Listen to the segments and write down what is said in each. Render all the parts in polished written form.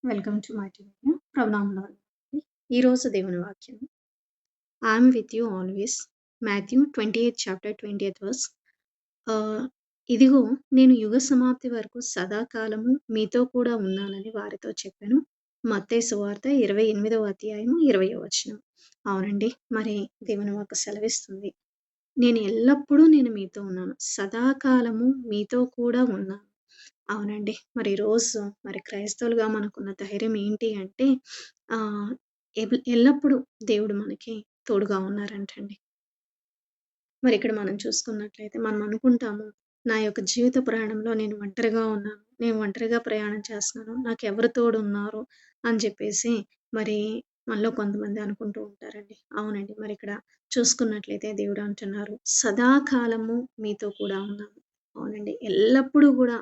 Welcome to my TV ప్రభునామంలో ఈరోజు దేవుని వాక్యం I'm with you always Matthew 28 chapter 20th verse. ఇదిగో నేను యుగ సమాప్తి వరకు సదాకాలము మీతో కూడా ఉన్నానని వారితో చెప్పాను. మత్తయి సువార్త 28వ అధ్యాయము 20వ వచనం. అవునండి, మరి దేవుని వాక్కు సెలవిస్తుంది, నేను మీతో ఉన్నాను, సదాకాలము మీతో కూడా ఉన్నాను. అవునండి, మరి ఈరోజు మరి క్రైస్తవులుగా మనకున్న ధైర్యం ఏంటి అంటే ఎల్లప్పుడూ దేవుడు మనకి తోడుగా ఉన్నారంటండి. మరి ఇక్కడ మనం చూసుకున్నట్లయితే మనం అనుకుంటాము, నా యొక్క జీవిత ప్రయాణంలో నేను ఒంటరిగా ఉన్నాను, నేను ఒంటరిగా ప్రయాణం చేస్తున్నాను, నాకు ఎవరు తోడు ఉన్నారు అని చెప్పేసి మరి మనలో కొంతమంది అనుకుంటూ ఉంటారండి. అవునండి, మరి ఇక్కడ చూసుకున్నట్లయితే దేవుడు అంటున్నారు, సదాకాలము మీతో కూడా ఉన్నాను. అవునండి, ఎల్లప్పుడూ కూడా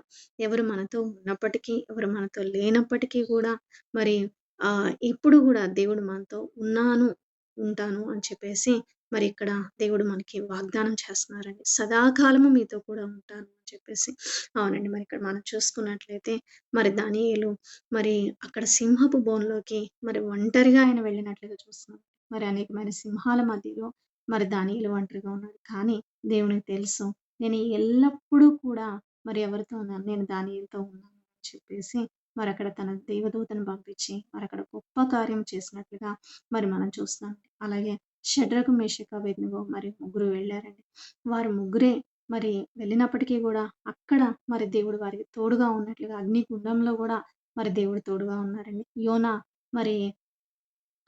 ఎవరు మనతో ఉన్నప్పటికీ, ఎవరు మనతో లేనప్పటికీ కూడా మరి ఇప్పుడు కూడా దేవుడు మనతో ఉంటాను అని చెప్పేసి మరి ఇక్కడ దేవుడు మనకి వాగ్దానం చేస్తున్నారండి. సదాకాలము మీతో కూడా ఉంటాను అని చెప్పేసి. అవునండి, మరి ఇక్కడ మనం చూసుకున్నట్లయితే మరి దానియేలు మరి అక్కడ సింహపు బోన్లోకి మరి ఒంటరిగా ఆయన వెళ్ళినట్లుగా చూస్తున్నాం. మరి అనేకమైన సింహాల మధ్యలో మరి దానియేలు ఒంటరిగా ఉన్నాడు. కానీ దేవునికి తెలుసు, నేను ఎల్లప్పుడూ కూడా మరి ఎవరితో ఉన్నాను, నేను దానియేలుతో ఉన్నాను అని చెప్పేసి మరి అక్కడ తన దేవదూతను పంపించి మరి అక్కడ గొప్ప కార్యం చేసినట్లుగా మరి మనం చూస్తాం. అలాగే షడ్రకు మేషకు అబేద్నెగో మరి ముగ్గురు వెళ్ళారండి. వారు ముగ్గురే మరి వెళ్ళినప్పటికీ కూడా అక్కడ మరి దేవుడు వారికి తోడుగా ఉన్నట్లుగా అగ్నిగుండంలో కూడా మరి దేవుడు తోడుగా ఉన్నారండి. యోనా మరి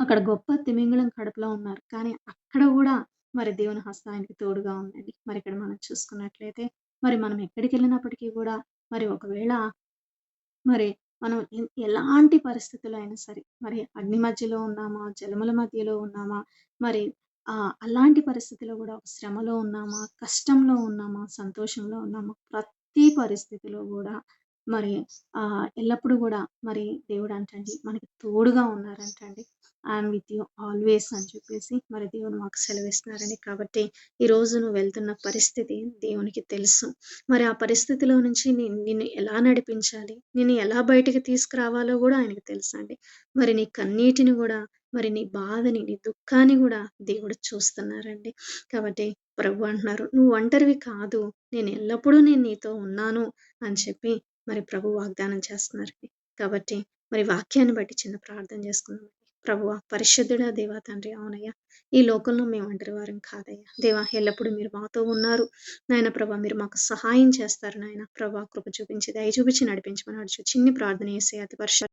అక్కడ గొప్ప తిమింగలం కడుపులో ఉన్నారు, కానీ అక్కడ కూడా మరి దేవుని హస్తం ఆయనకి తోడుగా ఉందండి. మరి ఇక్కడ మనం చూసుకున్నట్లయితే మరి మనం ఎక్కడికి వెళ్ళినప్పటికీ కూడా మరి ఒకవేళ మరి మనం ఎలాంటి పరిస్థితుల్లో అయినా సరే, మరి అగ్ని మధ్యలో ఉన్నామా, జలముల మధ్యలో ఉన్నామా, మరి అలాంటి పరిస్థితిలో కూడా శ్రమలో ఉన్నామా, కష్టంలో ఉన్నామా, సంతోషంలో ఉన్నామా, ప్రతి పరిస్థితిలో కూడా మరి ఎల్లప్పుడూ కూడా మరి దేవుడు అంటండి మనకి తోడుగా ఉన్నారంటండి. ఐఎమ్ విత్ యూ ఆల్వేస్ అని చెప్పేసి మరి దేవుడు మాకు సెలవిస్తున్నారండి. కాబట్టి ఈరోజు నువ్వు వెళ్తున్న పరిస్థితి దేవునికి తెలుసు. మరి ఆ పరిస్థితిలో నుంచి నిన్ను ఎలా నడిపించాలి, నిన్ను ఎలా బయటికి తీసుకురావాలో కూడా ఆయనకు తెలుసండి. మరి నీ కన్నీటిని కూడా, మరి నీ బాధని, నీ దుఃఖాన్ని కూడా దేవుడు చూస్తున్నారండి. కాబట్టి ప్రభు అంటున్నారు, నువ్వు ఒంటరివి కాదు, నేను నీతో ఉన్నాను అని చెప్పి మరి ప్రభు వాగ్దానం చేస్తున్నారండి. కాబట్టి మరి వాక్యాన్ని బట్టి చిన్న ప్రార్థన చేసుకుందాం. ప్రభువా, పరిశుద్ధుడా దేవా తండ్రి, అవునయ్యా, ఈ లోకంలో మేము ఒంటరి వారం కాదయ్యా. దేవా, ఎల్లప్పుడూ మీరు మాతో ఉన్నారు నాయన. ప్రభా, మీరు మాకు సహాయం చేస్తారు నాయన. ప్రభా, కృప చూపించి, దయ చూపించి నడిపించమని అడుచు చిన్ని ప్రార్థన చేసే అతి పరిశుద్ధ